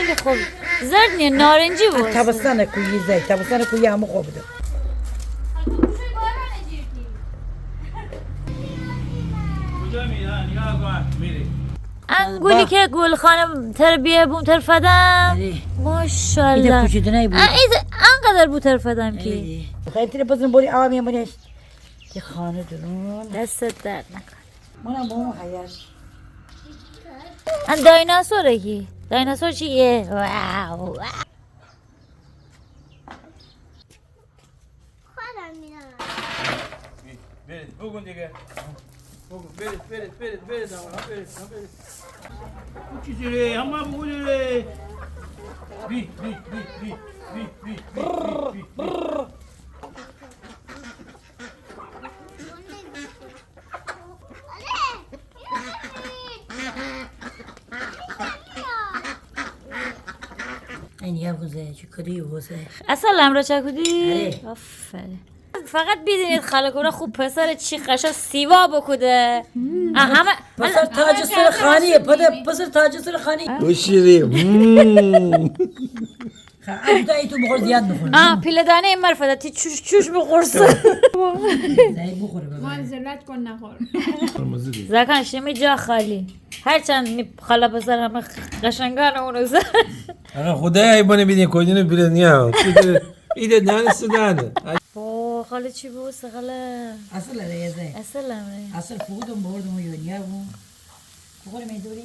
خیلی خوب زرد نیه نارنجی بود تابستان کوی زی تابستان کوی همو خوب بود انگولی که گل خانم تربیه بوم ترفدم ماشالله ایده پوشیدنه بود انقدر بود ترفدم که خیلی تیره بزن بوری آمی منش که خانه درون دستت درد نکن منم با اون خیار ان دایناسوره کی دایناسور چیه واو خودم میرم برید بگون دیگه بگون برید آقا برید چی چیزی همه بگون بی این یه بوزه چه کدی بوزه اصلا امرا چکودی؟ آره. آفرین فقط بیدینید خالکونا خوب پسر چی قشا سیوا بکده همه پسر تاج سر خانی پسر تاج سر خانی بشیری خب ای تو بخور زیاد بخور پیله دانه این مرفده تی چوش بخورسه زیاد بخوره بابا منزلت کن نخور زکان شمی جا خالی هرچند خالا پسر همه قشنگان اونو زد آقا خدای ایبانه بیدین کویدینو بیره نیا ایده دانه سدانه خاله چی بود خاله اصل ریزه اصلا اصل فودم بردم و یونیا بوم بخور میدوری